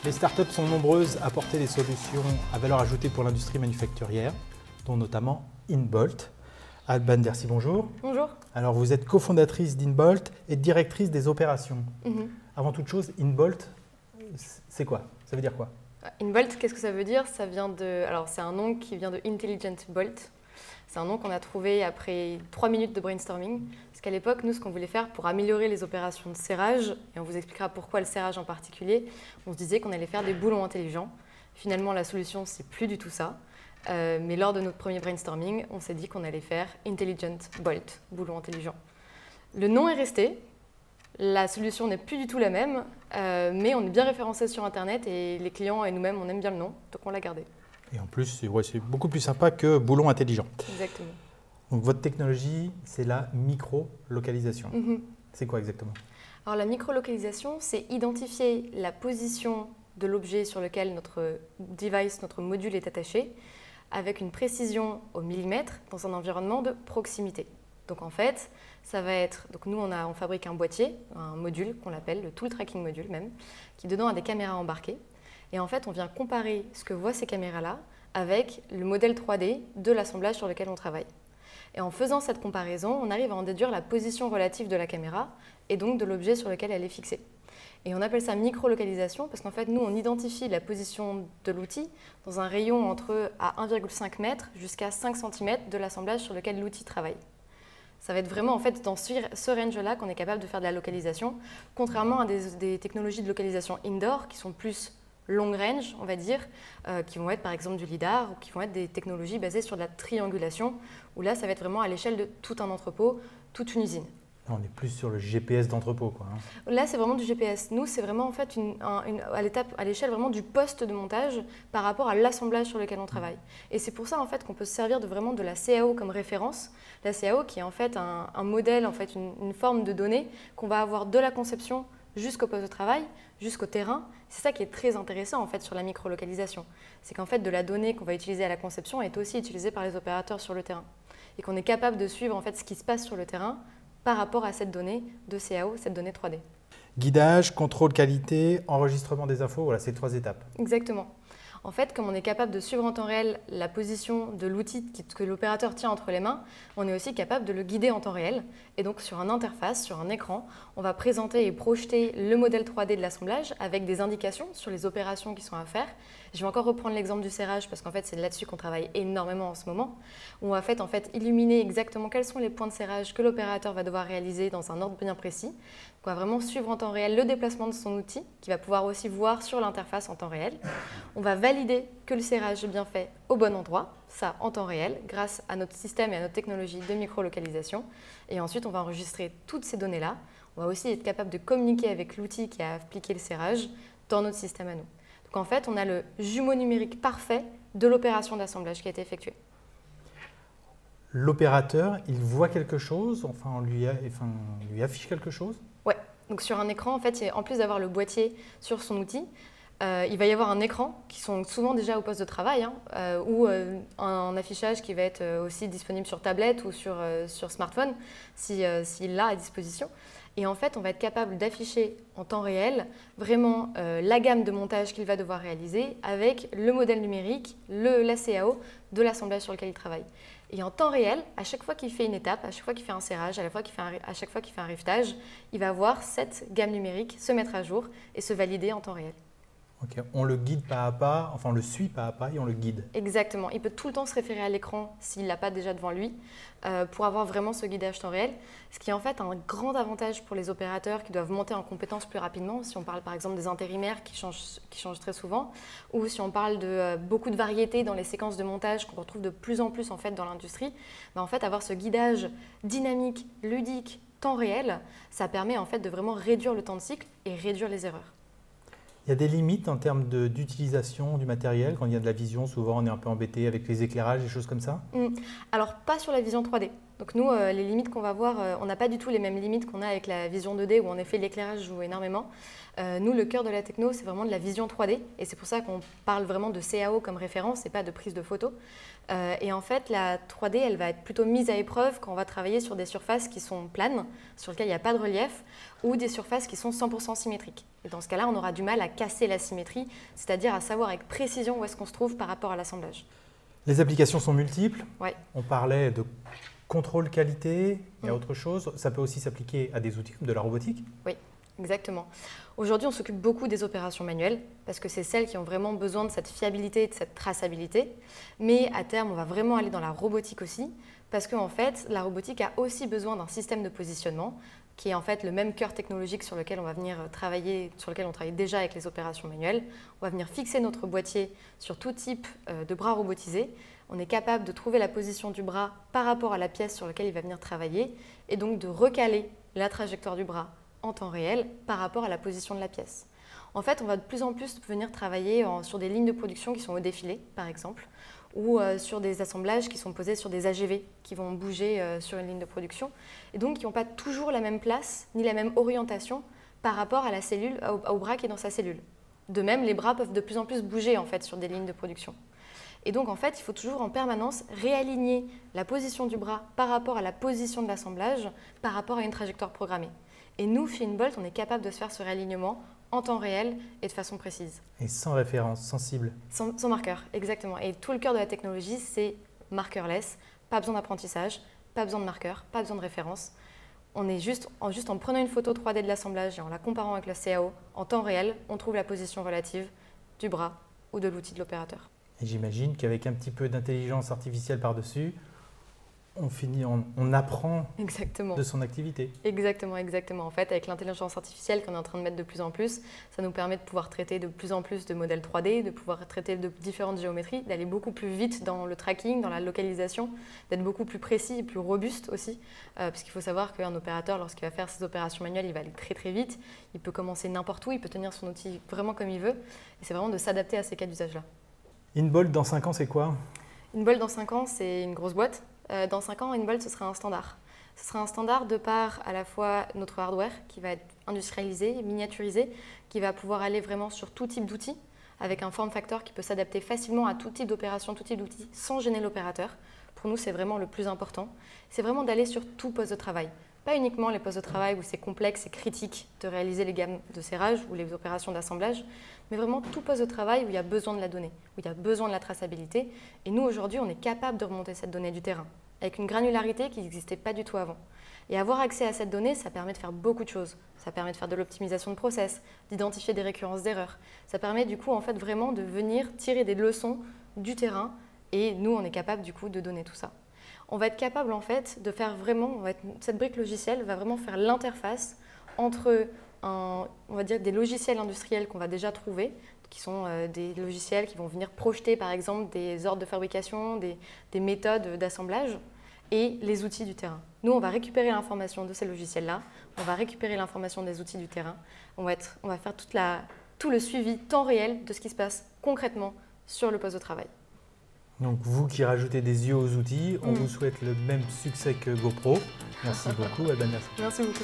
Les startups sont nombreuses à apporter des solutions à valeur ajoutée pour l'industrie manufacturière, dont notamment InBolt. Alban Dercy, bonjour. Bonjour. Alors vous êtes cofondatrice d'InBolt et directrice des opérations. Avant toute chose, InBolt, c'est quoi? Ça veut dire quoi? InBolt, qu'est-ce que ça veut dire? Alors c'est un nom qui vient de Intelligent Bolt. C'est un nom qu'on a trouvé après 3 minutes de brainstorming. Parce qu'à l'époque, nous, ce qu'on voulait faire pour améliorer les opérations de serrage, et on vous expliquera pourquoi le serrage en particulier, on se disait qu'on allait faire des boulons intelligents. Finalement, la solution, c'est plus du tout ça. Mais lors de notre premier brainstorming, on s'est dit qu'on allait faire Intelligent Bolt, boulon intelligent. Le nom est resté. La solution n'est plus du tout la même, mais on est bien référencé sur Internet et les clients et nous-mêmes, on aime bien le nom, donc on l'a gardé. Et en plus, c'est beaucoup plus sympa que boulon intelligent. Exactement. Donc votre technologie, c'est la micro-localisation. C'est quoi exactement? Alors la micro-localisation, c'est identifier la position de l'objet sur lequel notre device, notre module est attaché, avec une précision au millimètre dans un environnement de proximité. Donc en fait, ça va être, donc nous on fabrique un boîtier, un module qu'on appelle le Tool Tracking Module même, qui dedans a des caméras embarquées. Et en fait, on vient comparer ce que voient ces caméras-là avec le modèle 3D de l'assemblage sur lequel on travaille. Et en faisant cette comparaison, on arrive à en déduire la position relative de la caméra et donc de l'objet sur lequel elle est fixée. Et on appelle ça micro-localisation parce qu'en fait, nous, on identifie la position de l'outil dans un rayon entre à 1,5 m jusqu'à 5 cm de l'assemblage sur lequel l'outil travaille. Ça va être vraiment en fait dans ce range-là qu'on est capable de faire de la localisation, contrairement à des technologies de localisation indoor qui sont plus long range, on va dire, qui vont être par exemple du LiDAR ou qui vont être des technologies basées sur de la triangulation, où là, ça va être vraiment à l'échelle de tout un entrepôt, toute une usine. On est plus sur le GPS d'entrepôt, quoi. Là, c'est vraiment du GPS. Nous, c'est vraiment en fait à l'échelle vraiment du poste de montage par rapport à l'assemblage sur lequel on travaille. Et c'est pour ça en fait qu'on peut se servir vraiment de la CAO comme référence. La CAO qui est en fait un modèle, en fait une forme de données qu'on va avoir de la conception jusqu'au poste de travail, jusqu'au terrain. C'est ça qui est très intéressant en fait sur la micro-localisation. C'est qu'en fait de la donnée qu'on va utiliser à la conception est aussi utilisée par les opérateurs sur le terrain. Et qu'on est capable de suivre en fait ce qui se passe sur le terrain par rapport à cette donnée de CAO, cette donnée 3D. Guidage, contrôle qualité, enregistrement des infos, voilà, c'est 3 étapes. Exactement. En fait, comme on est capable de suivre en temps réel la position de l'outil que l'opérateur tient entre les mains, on est aussi capable de le guider en temps réel. Et donc, sur une interface, sur un écran, on va présenter et projeter le modèle 3D de l'assemblage avec des indications sur les opérations qui sont à faire. Je vais encore reprendre l'exemple du serrage parce qu'en fait, c'est là-dessus qu'on travaille énormément en ce moment. On va en fait illuminer exactement quels sont les points de serrage que l'opérateur va devoir réaliser dans un ordre bien précis. On va vraiment suivre en temps réel le déplacement de son outil, qui va pouvoir aussi voir sur l'interface en temps réel. On va valider que le serrage est bien fait au bon endroit, ça en temps réel, grâce à notre système et à notre technologie de micro-localisation. Et ensuite, on va enregistrer toutes ces données-là. On va aussi être capable de communiquer avec l'outil qui a appliqué le serrage dans notre système à nous. Donc en fait, on a le jumeau numérique parfait de l'opération d'assemblage qui a été effectuée. L'opérateur, il voit quelque chose, enfin on lui affiche quelque chose? Ouais, donc sur un écran, en fait, en plus d'avoir le boîtier sur son outil, il va y avoir un écran qui sont souvent déjà au poste de travail ou un affichage qui va être aussi disponible sur tablette ou sur smartphone s'il l'a à disposition. Et en fait, on va être capable d'afficher en temps réel vraiment la gamme de montage qu'il va devoir réaliser avec le modèle numérique, la CAO de l'assemblage sur lequel il travaille. Et en temps réel, à chaque fois qu'il fait une étape, à chaque fois qu'il fait un serrage, à chaque fois qu'il fait un rivetage, il va voir cette gamme numérique se mettre à jour et se valider en temps réel. Ok, on le guide pas à pas, enfin on le suit pas à pas et on le guide. Exactement, il peut tout le temps se référer à l'écran s'il ne l'a pas déjà devant lui pour avoir vraiment ce guidage temps réel, ce qui est en fait un grand avantage pour les opérateurs qui doivent monter en compétences plus rapidement, si on parle par exemple des intérimaires qui changent très souvent, ou si on parle de beaucoup de variétés dans les séquences de montage qu'on retrouve de plus en plus en fait dans l'industrie, en fait avoir ce guidage dynamique, ludique, temps réel, ça permet en fait de vraiment réduire le temps de cycle et réduire les erreurs. Il y a des limites en termes d'utilisation du matériel. Quand il y a de la vision, souvent on est un peu embêté avec les éclairages, des choses comme ça? Alors, pas sur la vision 3D. Donc nous, les limites qu'on va voir, on n'a pas du tout les mêmes limites qu'on a avec la vision 2D où en effet l'éclairage joue énormément. Nous, le cœur de la techno, c'est vraiment de la vision 3D et c'est pour ça qu'on parle vraiment de CAO comme référence et pas de prise de photo. Et en fait, la 3D, elle va être plutôt mise à épreuve quand on va travailler sur des surfaces qui sont planes, sur lesquelles il n'y a pas de relief, ou des surfaces qui sont 100% symétriques. Et dans ce cas-là, on aura du mal à casser la symétrie, c'est-à-dire à savoir avec précision où est-ce qu'on se trouve par rapport à l'assemblage. Les applications sont multiples. Ouais. On parlait de contrôle qualité, il y a autre chose. Ça peut aussi s'appliquer à des outils comme de la robotique. Oui, exactement. Aujourd'hui, on s'occupe beaucoup des opérations manuelles parce que c'est celles qui ont vraiment besoin de cette fiabilité et de cette traçabilité. Mais à terme, on va vraiment aller dans la robotique aussi parce qu'en fait, la robotique a aussi besoin d'un système de positionnement qui est en fait le même cœur technologique sur lequel on va venir travailler, sur lequel on travaille déjà avec les opérations manuelles. On va venir fixer notre boîtier sur tout type de bras robotisés. On est capable de trouver la position du bras par rapport à la pièce sur laquelle il va venir travailler et donc de recaler la trajectoire du bras en temps réel par rapport à la position de la pièce. En fait, on va de plus en plus venir travailler sur des lignes de production qui sont au défilé, par exemple, ou sur des assemblages qui sont posés sur des AGV qui vont bouger sur une ligne de production et donc qui n'ont pas toujours la même place ni la même orientation par rapport à la cellule, au bras qui est dans sa cellule. De même, les bras peuvent de plus en plus bouger en fait sur des lignes de production. Et donc en fait, il faut toujours en permanence réaligner la position du bras par rapport à la position de l'assemblage, par rapport à une trajectoire programmée. Et nous, chez InBolt, on est capable de se faire ce réalignement en temps réel et de façon précise. Et sans référence, sans cible. Sans marqueur, exactement. Et tout le cœur de la technologie, c'est markerless. Pas besoin d'apprentissage, pas besoin de marqueur, pas besoin de référence. On est juste en prenant une photo 3D de l'assemblage et en la comparant avec le CAO, en temps réel, on trouve la position relative du bras ou de l'outil de l'opérateur. Et j'imagine qu'avec un petit peu d'intelligence artificielle par-dessus, on apprend Exactement. de son activité. Exactement, exactement. En fait, avec l'intelligence artificielle qu'on est en train de mettre de plus en plus, ça nous permet de pouvoir traiter de plus en plus de modèles 3D, de pouvoir traiter de différentes géométries, d'aller beaucoup plus vite dans le tracking, dans la localisation, d'être beaucoup plus précis et plus robuste aussi. Parce qu'il faut savoir qu'un opérateur, lorsqu'il va faire ses opérations manuelles, il va aller très très vite. Il peut commencer n'importe où, il peut tenir son outil vraiment comme il veut. Et c'est vraiment de s'adapter à ces cas d'usage-là. InBolt, dans 5 ans, c'est quoi? InBolt, dans 5 ans, c'est une grosse boîte. Dans 5 ans, InBolt, ce sera un standard. Ce sera un standard de par à la fois notre hardware qui va être industrialisé, miniaturisé, qui va pouvoir aller vraiment sur tout type d'outils, avec un form factor qui peut s'adapter facilement à tout type d'opération, tout type d'outils, sans gêner l'opérateur. Pour nous, c'est vraiment le plus important. C'est vraiment d'aller sur tout poste de travail. Pas uniquement les postes de travail où c'est complexe et critique de réaliser les gammes de serrage ou les opérations d'assemblage, mais vraiment tout poste de travail où il y a besoin de la donnée, où il y a besoin de la traçabilité. Et nous, aujourd'hui, on est capable de remonter cette donnée du terrain, avec une granularité qui n'existait pas du tout avant. Et avoir accès à cette donnée, ça permet de faire beaucoup de choses. Ça permet de faire de l'optimisation de process, d'identifier des récurrences d'erreurs. Ça permet du coup, en fait, vraiment de venir tirer des leçons du terrain. Et nous, on est capable du coup de donner tout ça. On va être capable en fait de faire vraiment, cette brique logicielle va vraiment faire l'interface entre on va dire des logiciels industriels qu'on va déjà trouver, qui sont des logiciels qui vont venir projeter par exemple des ordres de fabrication, des méthodes d'assemblage et les outils du terrain. Nous, on va récupérer l'information de ces logiciels-là, on va récupérer l'information des outils du terrain, on va faire tout le suivi temps réel de ce qui se passe concrètement sur le poste de travail. Donc vous qui rajoutez des yeux aux outils, on vous souhaite le même succès que GoPro. Merci beaucoup, Alban. Merci beaucoup.